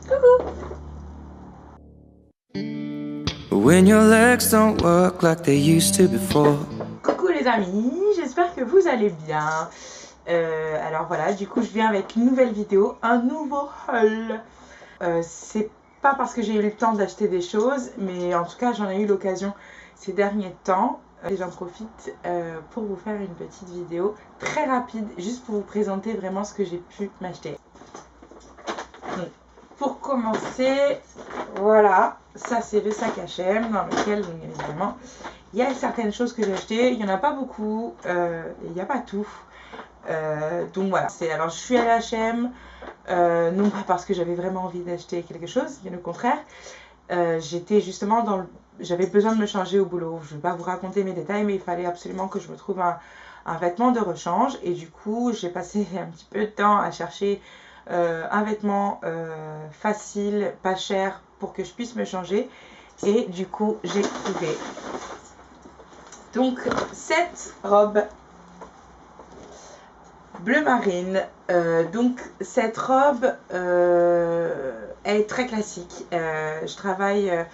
Coucou. When your legs don't work like they used to before. Coucou les amis, j'espère que vous allez bien. Alors voilà, du coup je viens avec une nouvelle vidéo, un nouveau haul. C'est pas parce que j'ai eu le temps d'acheter des choses, mais en tout cas j'en ai eu l'occasion ces derniers temps. Et j'en profite pour vous faire une petite vidéo très rapide, juste pour vous présenter vraiment ce que j'ai pu m'acheter. Pour commencer, voilà, ça c'est le sac H&M dans lequel, donc, évidemment, il y a certaines choses que j'ai achetées. Il n'y en a pas beaucoup, il n'y a pas tout. Donc voilà, alors je suis à H&M, non pas parce que j'avais vraiment envie d'acheter quelque chose, bien au contraire. J'étais justement j'avais besoin de me changer au boulot. Je ne vais pas vous raconter mes détails, mais il fallait absolument que je me trouve un vêtement de rechange. Et du coup, j'ai passé un petit peu de temps à chercher un vêtement facile, pas cher, pour que je puisse me changer. Et du coup, j'ai trouvé donc cette robe bleu marine. Donc cette robe est très classique. Je travaille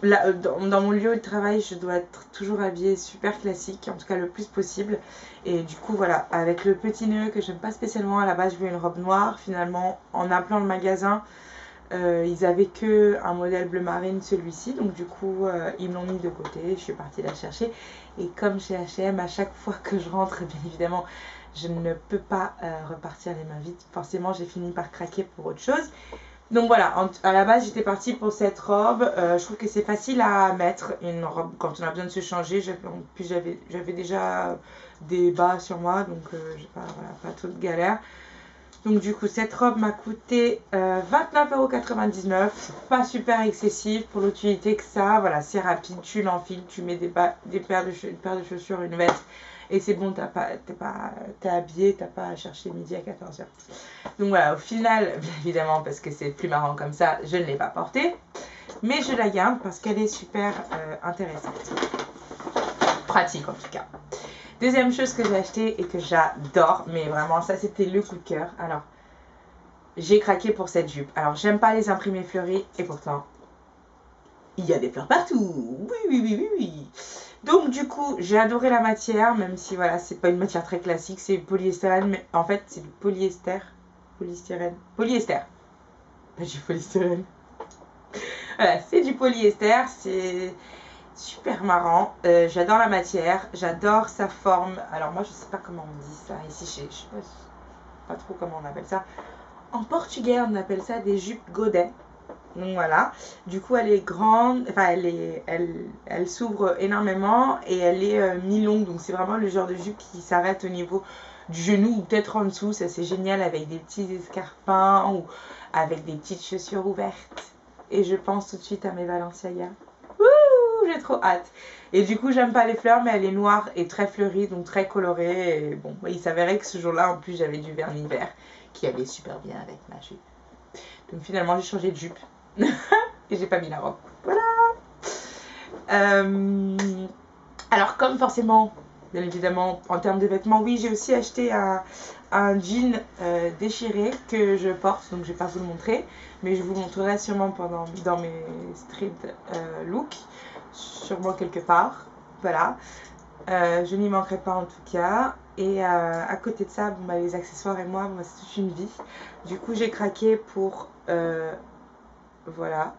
là, dans mon lieu de travail, je dois être toujours habillée super classique, en tout cas le plus possible. Et du coup voilà, avec le petit nœud que j'aime pas spécialement, à la base je voulais une robe noire. Finalement, en appelant le magasin, ils avaient que un modèle bleu marine, celui-ci, donc du coup ils me l'ont mis de côté. Je suis partie la chercher, et comme chez H&M, à chaque fois que je rentre, bien évidemment je ne peux pas repartir les mains vides. Forcément j'ai fini par craquer pour autre chose. Donc voilà, à la base j'étais partie pour cette robe. Je trouve que c'est facile à mettre, une robe quand on a besoin de se changer. En plus j'avais déjà des bas sur moi, donc j'ai pas, voilà, pas trop de galère. Donc du coup cette robe m'a coûté 29,99 €. C'est pas super excessif pour l'utilité que ça. Voilà, c'est rapide, tu l'enfiles, tu mets une paire de chaussures, une veste, et c'est bon, t'es habillé, t'as pas à chercher midi à 14 h. Donc voilà, au final, bien évidemment, parce que c'est plus marrant comme ça, je ne l'ai pas portée. Mais je la garde parce qu'elle est super intéressante. Pratique en tout cas. Deuxième chose que j'ai acheté et que j'adore, mais vraiment ça c'était le coup de cœur. Alors, j'ai craqué pour cette jupe. Alors, j'aime pas les imprimés fleuris, et pourtant, il y a des fleurs partout. Oui, oui, oui, oui, oui. Donc du coup, j'ai adoré la matière, même si voilà, c'est pas une matière très classique, c'est polyestérène, mais en fait c'est du polyester. Polyester. Pas du polystyrène. Voilà, c'est du polyester, c'est super marrant. J'adore la matière, j'adore sa forme. Alors moi je sais pas comment on dit ça ici, je sais pas trop comment on appelle ça. En portugais on appelle ça des jupes godets. Donc voilà, du coup elle est grande, enfin elle s'ouvre énormément, et elle est mi-longue, donc c'est vraiment le genre de jupe qui s'arrête au niveau du genou ou peut-être en dessous. Ça c'est génial, avec des petits escarpins ou avec des petites chaussures ouvertes. Et je pense tout de suite à mes Balenciaga. Wouh, j'ai trop hâte. Et du coup j'aime pas les fleurs, mais elle est noire et très fleurie, donc très colorée. Et bon, il s'avérait que ce jour-là en plus j'avais du vernis vert qui allait super bien avec ma jupe. Donc finalement j'ai changé de jupe. Et j'ai pas mis la robe. Voilà. Alors comme forcément, bien évidemment, en termes de vêtements, oui, j'ai aussi acheté un jean déchiré que je porte, donc je vais pas vous le montrer, mais je vous le montrerai sûrement dans mes street looks, sûrement quelque part. Voilà. Je n'y manquerai pas en tout cas. Et à côté de ça, bon, bah, les accessoires et moi, bon, c'est toute une vie. Du coup j'ai craqué pour voilà,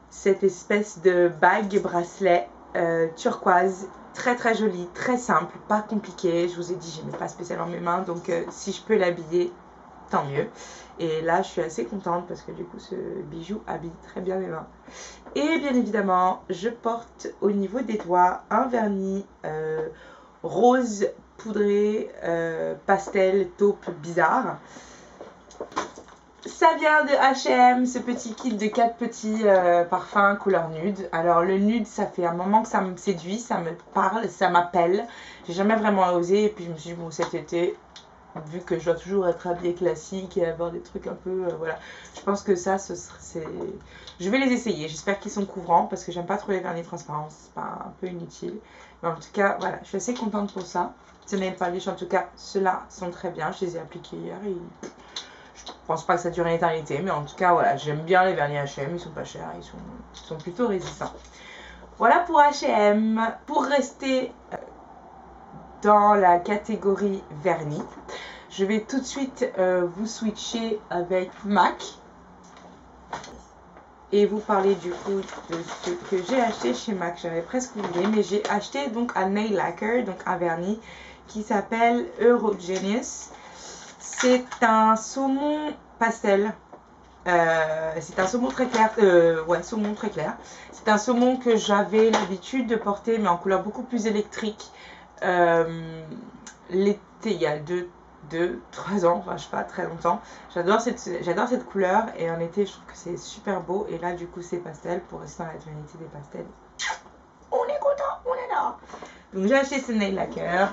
cette espèce de bague bracelet turquoise, très très jolie, très simple, pas compliqué. Je vous ai dit, j'aimais pas spécialement mes mains, donc si je peux l'habiller, tant mieux. Et là je suis assez contente parce que du coup ce bijou habille très bien mes mains. Et bien évidemment je porte au niveau des doigts un vernis rose poudré, pastel, taupe bizarre. Ça vient de H&M, ce petit kit de 4 petits parfums couleur nude. Alors le nude, ça fait un moment que ça me séduit, ça me parle, ça m'appelle. J'ai jamais vraiment osé, et puis je me suis dit bon, cet été, vu que je dois toujours être habillée classique et avoir des trucs un peu, voilà. Je pense que ça, je vais les essayer. J'espère qu'ils sont couvrants parce que j'aime pas trop les vernis transparents. C'est pas un peu inutile. Mais en tout cas, voilà, je suis assez contente pour ça. Ces nail polish, en tout cas, ceux-là sont très bien. Je les ai appliqués hier et je pense pas que ça dure une éternité. Mais en tout cas, voilà, j'aime bien les vernis H&M. Ils sont pas chers, ils sont plutôt résistants. Voilà pour H&M. Pour rester dans la catégorie vernis, je vais tout de suite vous switcher avec MAC et vous parler du coup de ce que j'ai acheté chez MAC. J'avais presque oublié, mais j'ai acheté donc un nail lacquer, donc un vernis qui s'appelle Eurogenius. C'est un saumon pastel. C'est un saumon très clair, ouais, saumon très clair. C'est un saumon que j'avais l'habitude de porter, mais en couleur beaucoup plus électrique. L'été, il y a 3 ans, enfin je sais pas, très longtemps. J'adore cette couleur et en été je trouve que c'est super beau. Et là du coup c'est pastel, pour rester dans la tonalité des pastels. On est content, on est là. Donc j'ai acheté ce nail lacquer.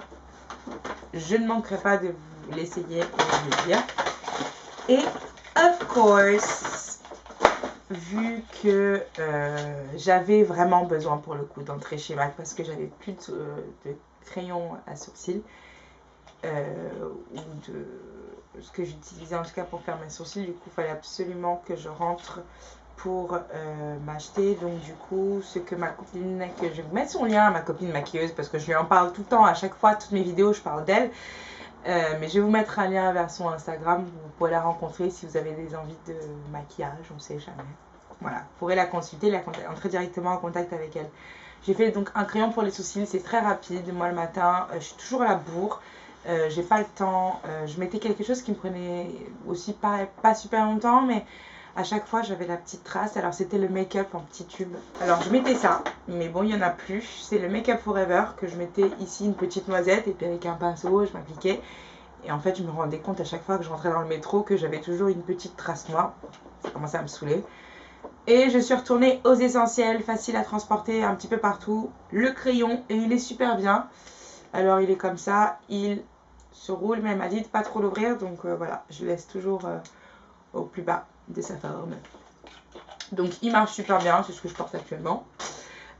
Je ne manquerai pas de vous l'essayer et de vous le dire. Et of course, vu que j'avais vraiment besoin pour le coup d'entrer chez MAC parce que j'avais plus de crayon à sourcils ou de ce que j'utilisais en tout cas pour faire mes sourcils. Du coup, il fallait absolument que je rentre pour m'acheter. Donc du coup, ce que ma copine, que je vais vous mettre son lien, ma copine maquilleuse, parce que je lui en parle tout le temps, à chaque fois, toutes mes vidéos, je parle d'elle. Mais je vais vous mettre un lien vers son Instagram, vous pourrez la rencontrer si vous avez des envies de maquillage, on ne sait jamais. Voilà, vous pourrez la consulter, entrer directement en contact avec elle. J'ai fait donc un crayon pour les sourcils, c'est très rapide. Moi le matin, je suis toujours à la bourre, j'ai pas le temps. Je mettais quelque chose qui me prenait aussi pas super longtemps, mais à chaque fois j'avais la petite trace. Alors c'était le make-up en petit tube. Alors je mettais ça, mais bon il n'y en a plus. C'est le Make Up Forever que je mettais ici, une petite noisette, et puis avec un pinceau je m'appliquais. Et en fait je me rendais compte à chaque fois que je rentrais dans le métro que j'avais toujours une petite trace noire. Ça commençait à me saouler. Et je suis retournée aux essentiels, facile à transporter un petit peu partout. Le crayon, et il est super bien. Alors il est comme ça, il se roule, mais elle m'a dit de pas trop l'ouvrir. Donc voilà, je laisse toujours au plus bas de sa forme. Donc il marche super bien, c'est ce que je porte actuellement.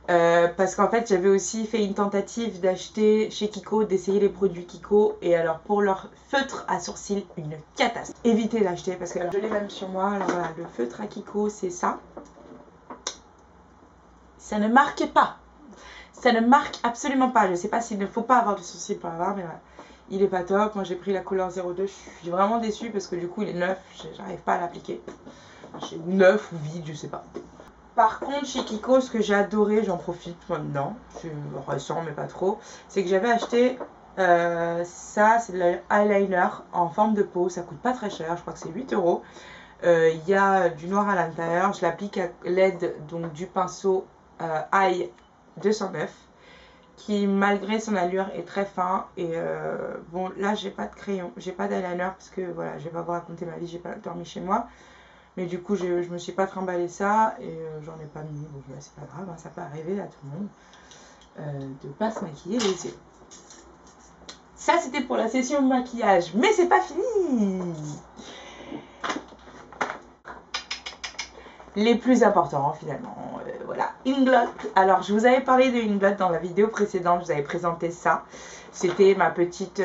Parce qu'en fait j'avais aussi fait une tentative d'acheter chez Kiko, d'essayer les produits Kiko, et alors pour leur feutre à sourcils, une catastrophe. Évitez d'acheter parce que alors, je l'ai même sur moi. Alors voilà, le feutre à Kiko c'est ça. Ça ne marque pas. Ça ne marque absolument pas. Je sais pas s'il ne faut pas avoir de sourcils pour l'avoir, mais voilà. Il est pas top. Moi j'ai pris la couleur 02. Je suis vraiment déçue parce que du coup il est neuf. J'arrive pas à l'appliquer. Neuf ou vide, je sais pas. Par contre, chez Kiko, ce que j'ai adoré, j'en profite maintenant, je ressens mais pas trop, c'est que j'avais acheté ça, c'est de l'eyeliner en forme de peau, ça coûte pas très cher, je crois que c'est 8 €. Il y a du noir à l'intérieur, je l'applique à l'aide donc du pinceau Eye 209, qui malgré son allure est très fin. Et bon, là j'ai pas de crayon, j'ai pas d'eyeliner parce que voilà, je vais pas vous raconter ma vie, j'ai pas dormi chez moi. Mais du coup, je me suis pas trimballé ça et j'en ai pas mis. Bon, bah, c'est pas grave, hein, ça peut arriver à tout le monde de pas se maquiller les yeux. Ça, c'était pour la session de maquillage, mais c'est pas fini. Les plus importants, finalement, voilà, Inglot. Alors, je vous avais parlé de Inglot dans la vidéo précédente, je vous avais présenté ça. C'était ma petite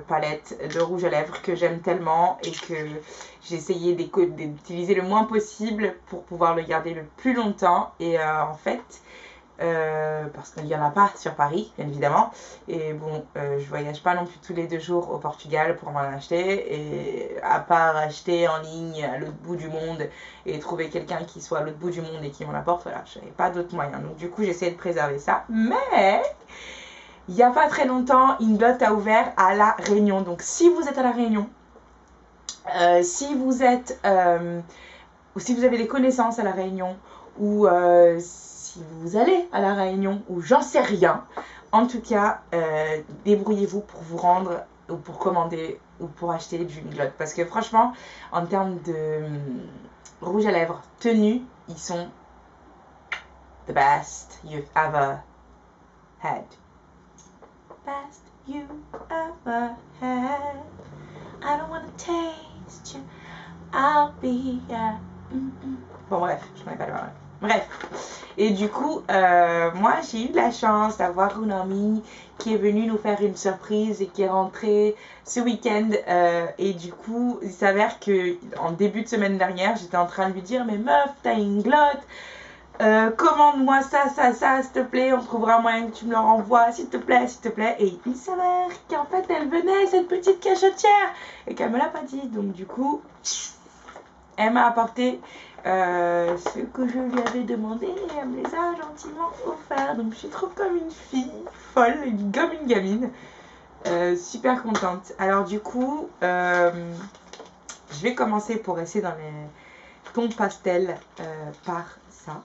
palette de rouge à lèvres que j'aime tellement et que j'ai essayé d'utiliser le moins possible pour pouvoir le garder le plus longtemps. Et en fait, parce qu'il n'y en a pas sur Paris, bien évidemment. Et bon, je voyage pas non plus tous les 2 jours au Portugal pour m'en acheter. Et à part acheter en ligne à l'autre bout du monde et trouver quelqu'un qui soit à l'autre bout du monde et qui m'en apporte, voilà, je n'avais pas d'autres moyens. Donc du coup, j'essayais de préserver ça. Mais il n'y a pas très longtemps, Inglot a ouvert à La Réunion. Donc si vous êtes à La Réunion, si vous êtes, ou si vous avez des connaissances à La Réunion, ou si vous allez à La Réunion, ou j'en sais rien, en tout cas, débrouillez-vous pour vous rendre, ou pour commander, ou pour acheter du Inglot. Parce que franchement, en termes de rouge à lèvres tenue, ils sont the best you've ever had. Best you ever had. taste you, I'll be Bon bref, je connais pas le parole. Bref. Et du coup, moi j'ai eu la chance d'avoir une amie qui est venue nous faire une surprise et qui est rentrée ce week-end. Et du coup, il s'avère que en début de semaine dernière, j'étais en train de lui dire, mais meuf, t'as une glotte. Commande-moi ça, s'il te plaît, on trouvera un moyen que tu me le renvoies, s'il te plaît, s'il te plaît. Et il s'avère qu'en fait, elle venait, cette petite cachetière, et qu'elle me l'a pas dit. Donc du coup, elle m'a apporté ce que je lui avais demandé et elle me les a gentiment offerts. Donc je suis trop comme une fille folle, comme une gamine. Super contente. Alors du coup, je vais commencer pour essayer dans les tons pastel par ça,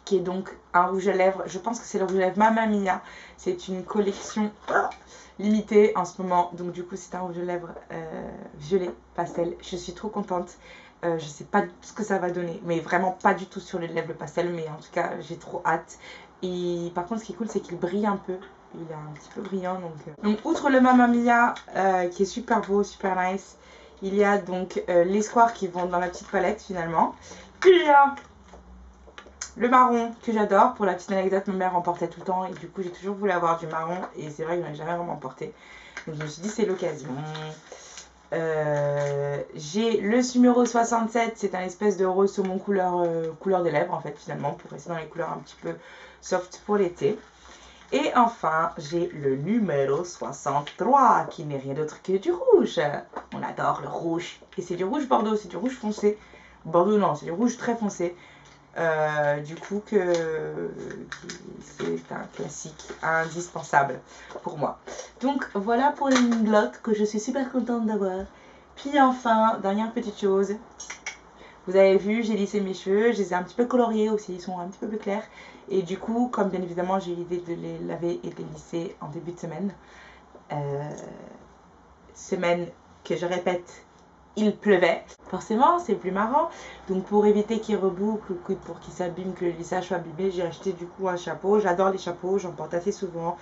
qui est donc un rouge à lèvres. Je pense que c'est le rouge à lèvres Mamma Mia. C'est une collection limitée en ce moment. Donc du coup, c'est un rouge à lèvres violet pastel. Je suis trop contente. Je sais pas ce que ça va donner, mais vraiment pas du tout sur les lèvres le pastel, mais en tout cas, j'ai trop hâte. Et par contre, ce qui est cool, c'est qu'il brille un peu. Il est un petit peu brillant. Donc outre le Mamma Mia, qui est super beau, super nice, il y a donc les squares qui vont dans la petite palette finalement. Il y a le marron que j'adore. Pour la petite anecdote, ma mère en portait tout le temps et du coup j'ai toujours voulu avoir du marron et c'est vrai que j'en ai jamais vraiment porté. Donc je me suis dit c'est l'occasion. J'ai le numéro 67, c'est un espèce de rose saumon couleur des lèvres en fait finalement, pour rester dans les couleurs un petit peu soft pour l'été. Et enfin, j'ai le numéro 63, qui n'est rien d'autre que du rouge. On adore le rouge. Et c'est du rouge bordeaux, c'est du rouge foncé. Bordeaux, non, c'est du rouge très foncé. Du coup, c'est un classique indispensable pour moi. Donc, voilà pour les glottes que je suis super contente d'avoir. Puis enfin, dernière petite chose. Vous avez vu, j'ai lissé mes cheveux, je les ai un petit peu coloriés aussi, ils sont un petit peu plus clairs. Et du coup, comme bien évidemment j'ai eu l'idée de les laver et de les lisser en début de semaine, semaine que je répète, il pleuvait. Forcément, c'est plus marrant. Donc pour éviter qu'ils rebouclent ou pour qu'ils s'abîment, que le lissage soit abîmé, j'ai acheté du coup un chapeau. J'adore les chapeaux, j'en porte assez souvent.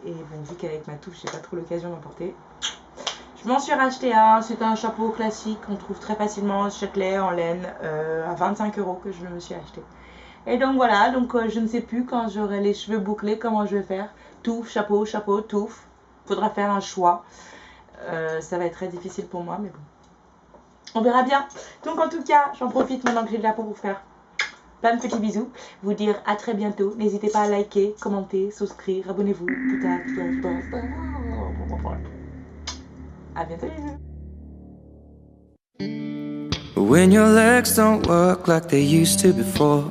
Et bon, vu qu'avec ma touffe, j'ai pas trop l'occasion d'en porter. Je m'en suis racheté un, c'est un chapeau classique qu'on trouve très facilement chez Châtelet en laine à 25 € que je me suis acheté. Et donc voilà, donc je ne sais plus quand j'aurai les cheveux bouclés comment je vais faire. Touffe, chapeau, chapeau, touffe. Faudra faire un choix. Ça va être très difficile pour moi, mais bon. On verra bien. Donc en tout cas, j'en profite maintenant que j'ai de la peau pour faire plein de petits bisous. Vous dire à très bientôt. N'hésitez pas à liker, commenter, souscrire, abonnez-vous. À bientôt les yeux. When your legs don't work like they used to before,